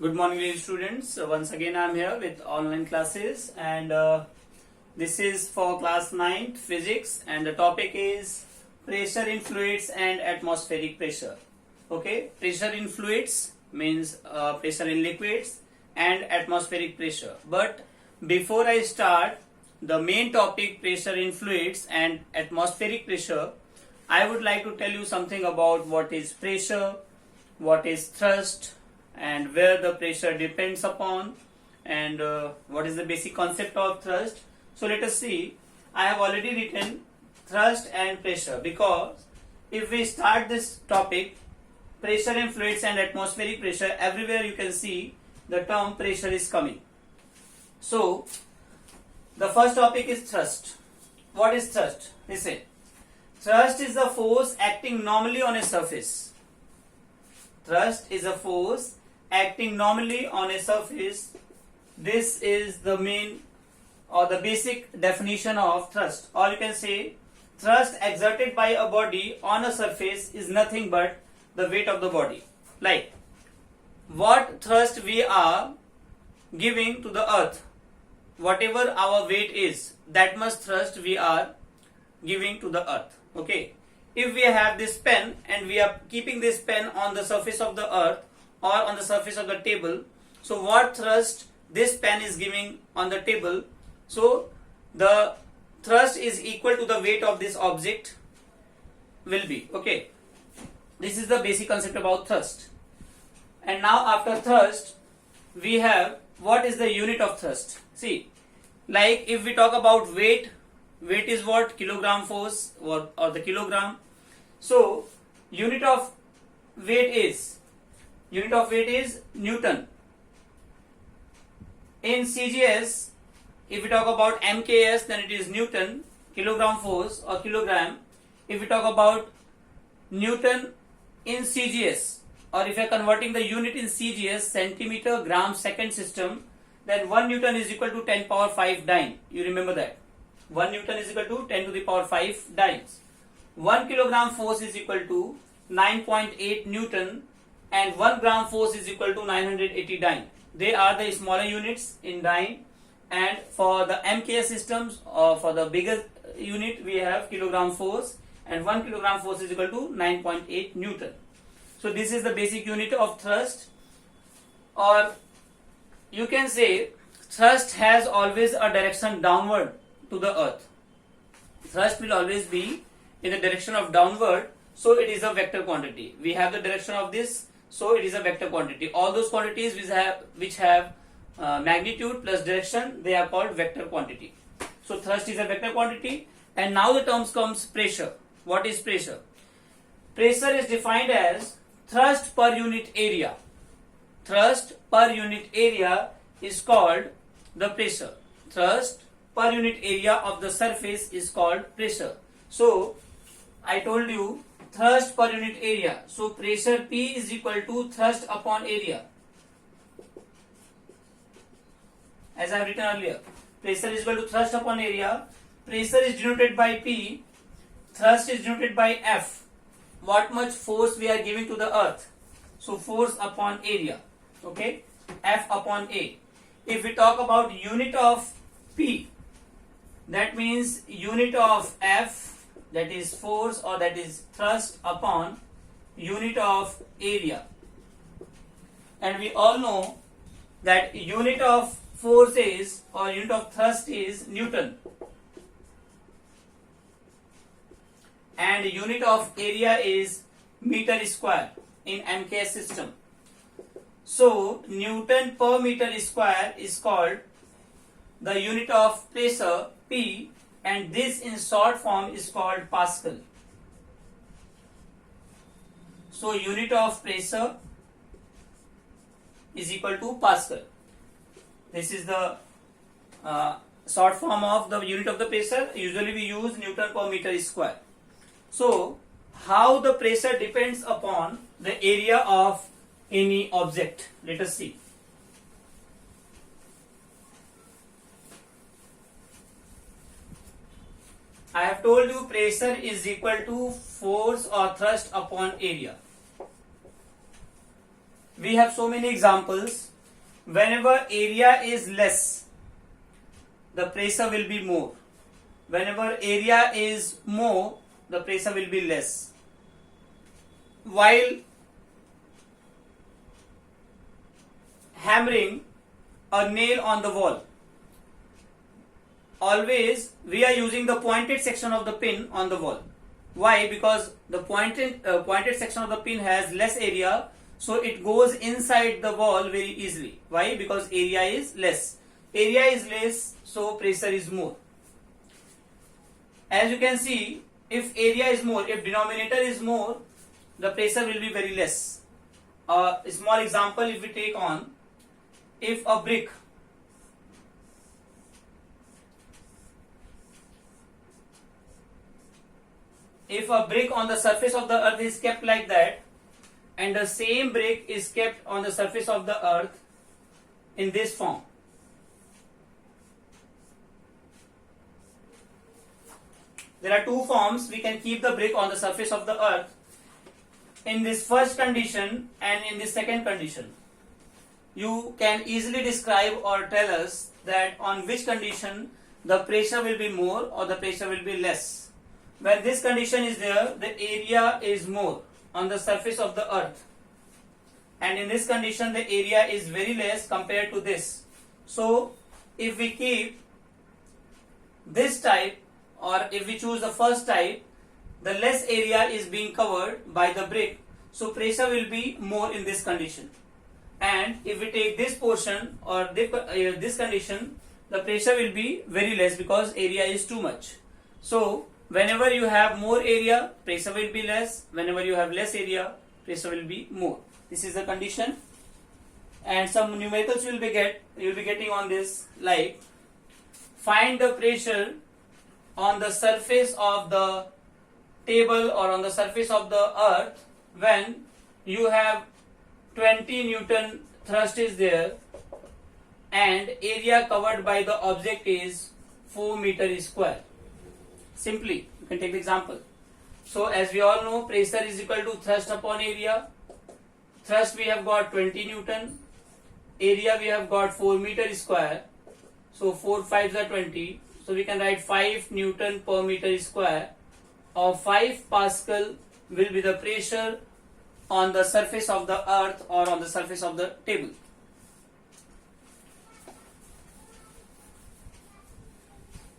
Good morning, dear students. Once again, I am here with online classes, and this is for class 9th physics, and the topic is pressure in fluids and atmospheric pressure. Okay, pressure in fluids means pressure in liquids and atmospheric pressure. But before I start the main topic, pressure in fluids and atmospheric pressure, I would like to tell you something about what is pressure, what is thrust, and where the pressure depends upon, and what is the basic concept of thrust. So let us see. I have already written thrust and pressure, because if we start this topic, pressure in fluids and atmospheric pressure, everywhere you can see the term pressure is coming. So the first topic is thrust. What is thrust? Listen. Thrust is the force acting normally on a surface. Thrust is a force acting normally on a surface. This is the main or the basic definition of thrust. Or you can say thrust exerted by a body on a surface is nothing but the weight of the body. Like what thrust we are giving to the earth, whatever our weight is, that much thrust we are giving to the earth. Okay, if we have this pen and we are keeping this pen on the surface of the earth or on the surface of the table, so what thrust this pen is giving on the table, so the thrust is equal to the weight of this object will be. Okay, this is the basic concept about thrust. And now after thrust we have what is the unit of thrust. See, like if we talk about weight, weight is what? Kilogram force or the kilogram. So unit of weight is Newton. In CGS, if we talk about MKS, then it is Newton, kilogram force or kilogram. If we talk about Newton in CGS, or if you are converting the unit in CGS, centimeter, gram, second system, then 1 Newton is equal to 10 power 5 dyne. You remember that. 1 Newton is equal to 10 to the power 5 dynes. 1 kilogram force is equal to 9.8 Newton, and 1 gram force is equal to 980 dyne. They are the smaller units in dyne, and for the MKS systems or for the bigger unit we have kilogram force, and 1 kilogram force is equal to 9.8 Newton. So this is the basic unit of thrust. Or you can say thrust has always a direction downward to the earth. Thrust will always be in the direction of downward, so it is a vector quantity. We have the direction of this, so it is a vector quantity. All those quantities which have magnitude plus direction, they are called vector quantity. So thrust is a vector quantity. And now the terms comes pressure. What is pressure? Pressure is defined as thrust per unit area. Thrust per unit area is called the pressure. Thrust per unit area of the surface is called pressure. So I told you thrust per unit area. So pressure P is equal to thrust upon area. As I have written earlier, pressure is equal to thrust upon area. Pressure is denoted by P. Thrust is denoted by F. What much force we are giving to the earth. So force upon area. Okay, F upon A. If we talk about unit of P, that means unit of F, that is force or that is thrust upon unit of area. And we all know that unit of force is or unit of thrust is Newton, and unit of area is meter square in MKS system. So Newton per meter square is called the unit of pressure P, and this in short form is called Pascal. So unit of pressure is equal to Pascal. This is the short form of the unit of the pressure. Usually we use Newton per meter square. So how the pressure depends upon the area of any object? Let us see. I have told you pressure is equal to force or thrust upon area. We have so many examples. whenever area is less, the pressure will be more. Whenever area is more, the pressure will be less. While hammering a nail on the wall, always we are using the pointed section of the pin on the wall. Why? Because the pointed section of the pin has less area, so it goes inside the wall very easily. Why? Because area is less. Area is less, so pressure is more. As you can see, if area is more, if denominator is more, the pressure will be very less. A small example if we take on, if a brick on the surface of the earth is kept like that, and the same brick is kept on the surface of the earth in this form, there are two forms we can keep the brick on the surface of the earth. In this first condition and in this second condition, you can easily describe or tell us that on which condition the pressure will be more or the pressure will be less. When this condition is there, the area is more on the surface of the earth, and in this condition the area is very less compared to this. So if we keep this type, or if we choose the first type, the less area is being covered by the brick, so pressure will be more in this condition. And if we take this portion or this condition, the pressure will be very less because area is too much. So whenever you have more area, pressure will be less. Whenever you have less area, pressure will be more. This is the condition. And some numericals you will be getting on this, like find the pressure on the surface of the table or on the surface of the earth when you have 20 Newton thrust is there and area covered by the object is 4 meter square. Simply, you can take the example. So as we all know, pressure is equal to thrust upon area. Thrust we have got 20 Newton. Area we have got 4 meter square. So 4 5s are 20. So we can write 5 Newton per meter square, or 5 Pascal will be the pressure on the surface of the earth or on the surface of the table.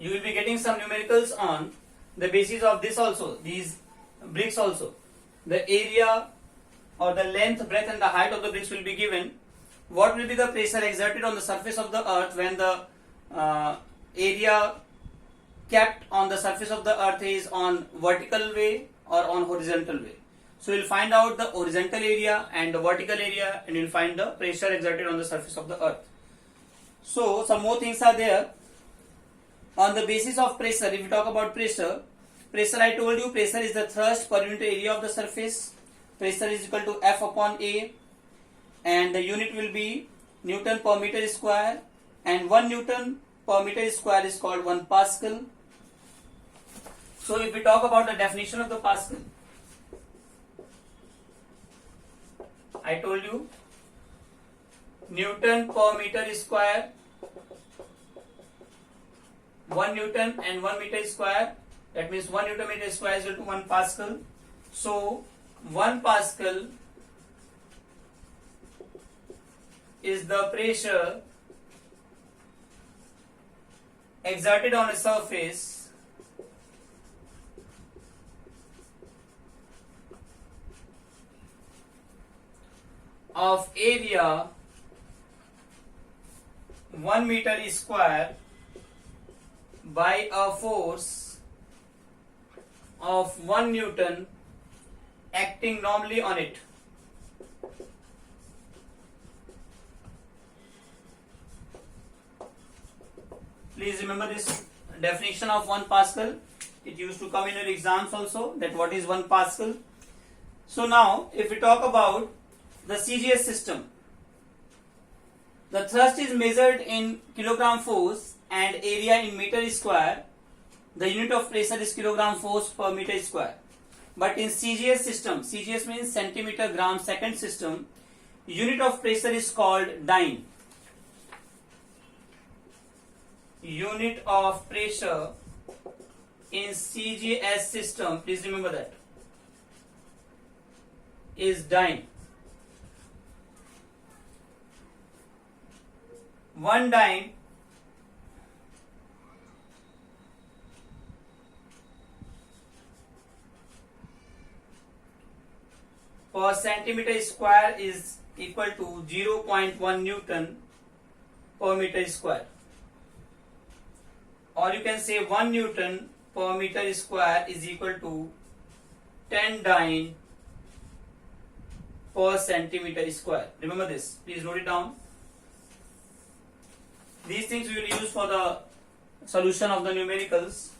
You will be getting some numericals on the basis of this also, these bricks also. The area or the length, breadth and the height of the bricks will be given. What will be the pressure exerted on the surface of the earth when the area kept on the surface of the earth is on vertical way or on horizontal way. So we'll find out the horizontal area and the vertical area, and we'll find the pressure exerted on the surface of the earth. So some more things are there. On the basis of pressure, if we talk about pressure I told you pressure is the thrust per unit area of the surface. Pressure is equal to F upon A, and the unit will be Newton per meter square, and 1 Newton per meter square is called 1 Pascal. So if we talk about the definition of the Pascal, I told you Newton per meter square, 1 Newton and 1 meter square, that means 1 Newton meter square is equal to 1 Pascal. So 1 Pascal is the pressure exerted on a surface of area 1 meter square by a force of 1 Newton acting normally on it. Please remember this definition of 1 Pascal. It used to come in your exams also, that what is 1 Pascal. So now if we talk about the CGS system, the thrust is measured in kilogram force and area in meter square. The unit of pressure is kilogram force per meter square. But in CGS system, CGS means centimeter gram second system, unit of pressure is called dyne. unit of pressure in CGS system, please remember that, is dyne. One dyne per centimeter square is equal to 0.1 Newton per meter square, or you can say 1 Newton per meter square is equal to 10 dyne per centimeter square. Remember this, please note it down. These things we will use for the solution of the numericals.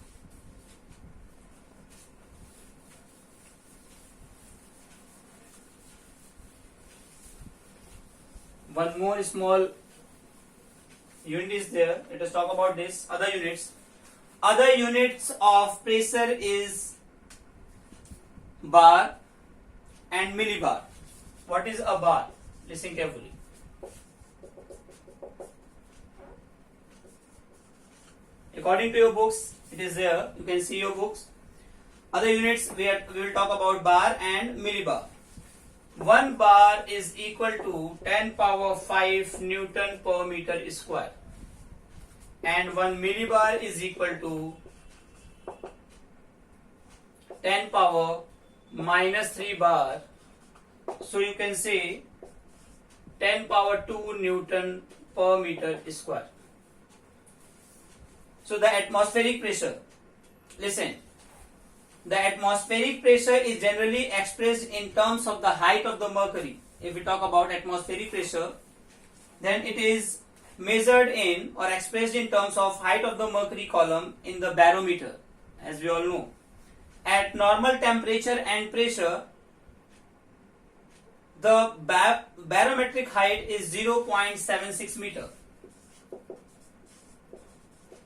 One more small unit is there. Let us talk about this. Other units. Other units of pressure is bar and millibar. What is a bar? Listen carefully. According to your books, it is there. You can see your books. Other units we will talk about bar and millibar. 1 bar is equal to 10 power 5 Newton per meter square, and 1 millibar is equal to 10 power minus 3 bar. So you can say 10 power 2 Newton per meter square. So the atmospheric pressure, listen, the atmospheric pressure is generally expressed in terms of the height of the mercury. If we talk about atmospheric pressure, then it is measured in or expressed in terms of height of the mercury column in the barometer, as we all know. At normal temperature and pressure, the barometric height is 0.76 meter.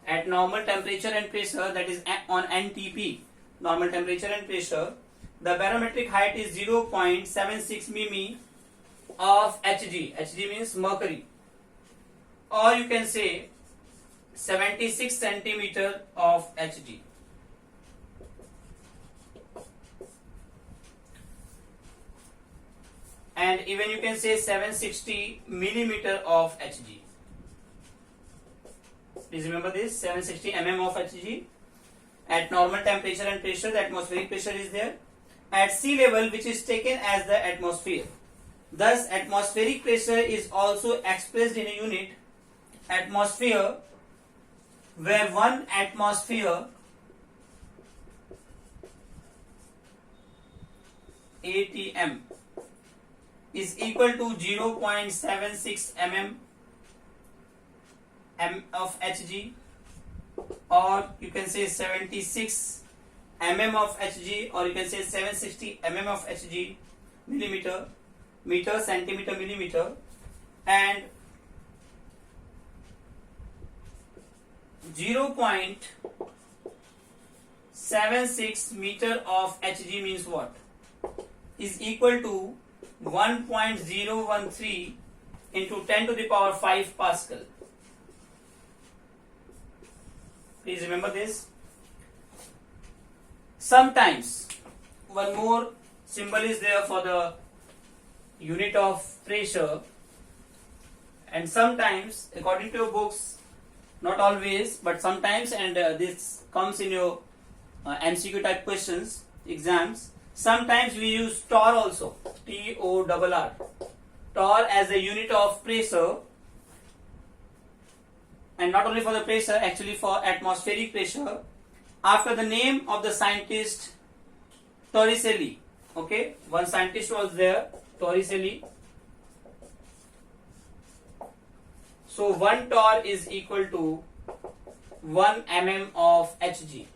At normal temperature and pressure, that is on NTP, normal temperature and pressure, the barometric height is 0.76 mm of Hg. Hg means mercury. Or you can say 76 centimeter of Hg. And even you can say 760 millimeter of Hg. Please remember this, 760 mm of Hg. At normal temperature and pressure, the atmospheric pressure is there. At sea level, which is taken as the atmosphere. Thus, atmospheric pressure is also expressed in a unit, atmosphere, where 1 atmosphere, ATM, is equal to 0.76 mm of Hg, or you can say 76 mm of Hg, or you can say 760 mm of Hg, millimeter, meter, centimeter, millimeter, and 0.76 meter of Hg means what? Is equal to 1.013 into 10 to the power 5 Pascal. Please remember this. Sometimes one more symbol is there for the unit of pressure, and sometimes, according to your books, not always, but sometimes, and this comes in your MCQ type questions, exams, sometimes we use torr also, TORR, torr as a unit of pressure. And not only for the pressure, actually for atmospheric pressure, after the name of the scientist Torricelli. Okay, one scientist was there, Torricelli. So 1 torr is equal to 1 mm of Hg,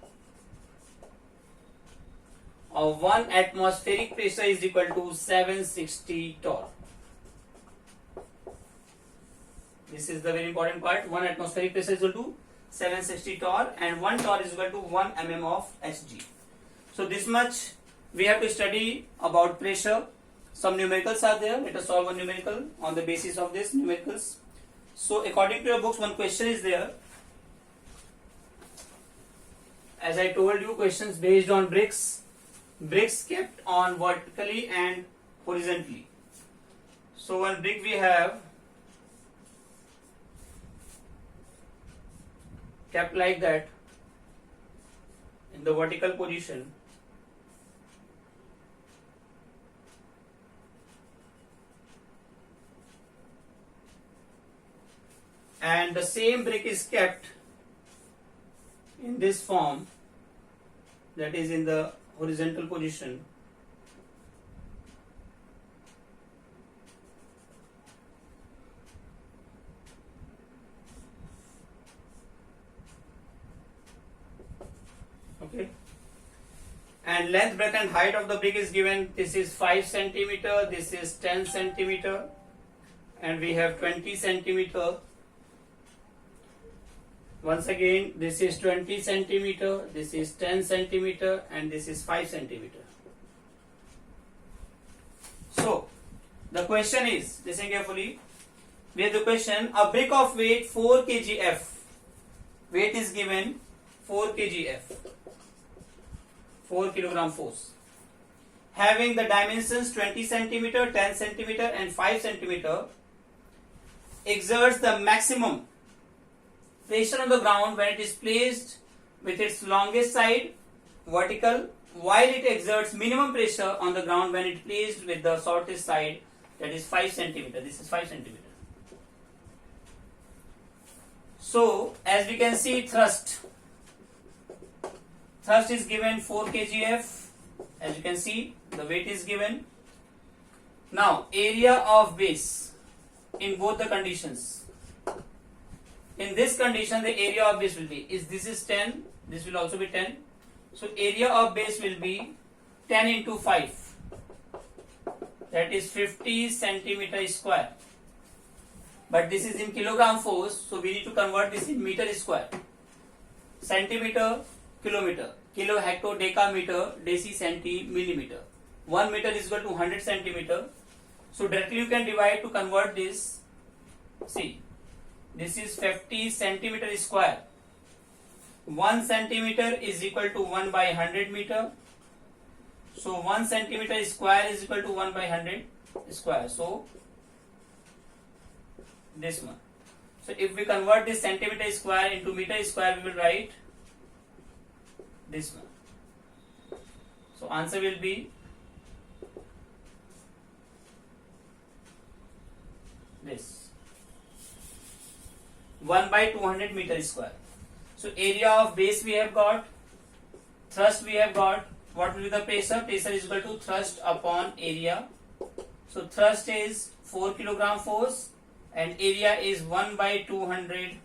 or 1 atmospheric pressure is equal to 760 torr. This is the very important part. 1 atmospheric pressure is equal to 760 torr, and 1 torr is equal to 1 mm of Hg. So this much we have to study about pressure. Some numericals are there. Let us solve one numerical on the basis of this numericals. So according to your books, one question is there. as I told you, questions based on bricks kept on vertically and horizontally. So one brick we have kept like that in the vertical position, and the same brick is kept in this form, that is in the horizontal position. Okay, and length, breadth and height of the brick is given. This is 5 centimeter, this is 10 centimeter, and we have 20 centimeter. Once again, this is 20 centimeter, this is 10 centimeter, and this is 5 centimeter. So the question is, listen carefully, we have the question, a brick of weight 4 kgf, weight is given 4 kgf, 4 kilogram force, having the dimensions 20 centimeter, 10 centimeter and 5 centimeter, exerts the maximum pressure on the ground when it is placed with its longest side vertical, while it exerts minimum pressure on the ground when it is placed with the shortest side, that is 5 centimeter. This is 5 centimeter. So as we can see, thrust is given 4 kgf. As you can see, the weight is given. Now area of base in both the conditions. In this condition, the area of base will be, this is 10, this will also be 10. So area of base will be 10 into 5, that is 50 centimeter square. But this is in kilogram force, so we need to convert this in meter square. Centimeter, kilometer, kilo, hecto, decameter, deci, centi, millimeter. 1 meter is equal to 100 centimeter. So directly you can divide to convert this. See, this is 50 centimeter square. 1 centimeter is equal to 1 by 100 meter. So 1 centimeter square is equal to 1 by 100 square. So this one. So if we convert this centimeter square into meter square, we will write this one. So answer will be this. 1 by 200 meter square. So area of base we have got, thrust we have got. What will be the pressure? Pressure is equal to thrust upon area. So thrust is 4 kilogram force and area is 1 by 200,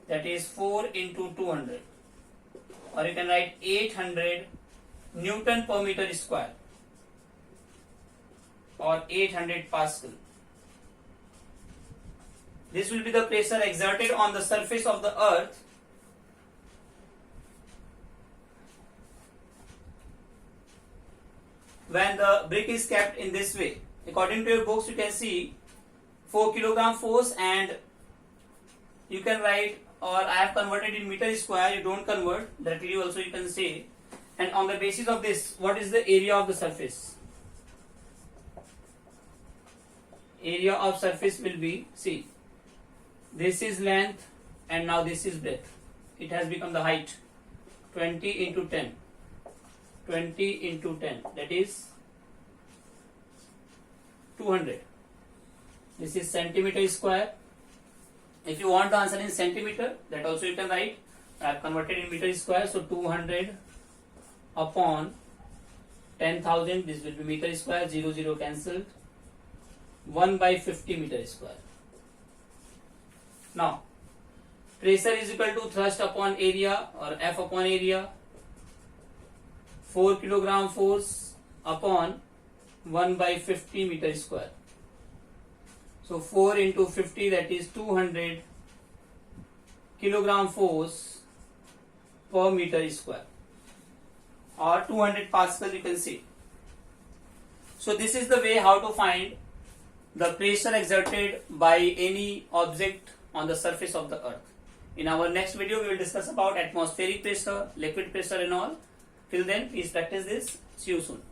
that is 4 into 200, or you can write 800 Newton per meter square or 800 Pascal. This will be the pressure exerted on the surface of the earth when the brick is kept in this way. According to your books, you can see 4 kilogram force, and you can write, or I have converted in meter square, you don't convert, directly also you can say. And on the basis of this, what is the area of the surface? Area of surface will be, see, this is length and now this is breadth. It has become the height. 20 into 10. 20 into 10. That is 200. This is centimeter square. If you want the answer in centimeter, that also you can write. I have converted in meter square. So 200 upon 10,000. This will be meter square. 0, 0 cancelled. 1 by 50 meter square. Now, pressure is equal to thrust upon area or F upon area. 4 kilogram force upon 1 by 50 meter square. So 4 into 50, that is 200 kilogram force per meter square, or 200 Pascal you can see. So this is the way how to find the pressure exerted by any object on the surface of the earth. In our next video, we will discuss about atmospheric pressure, liquid pressure and all. Till then, please practice this. See you soon.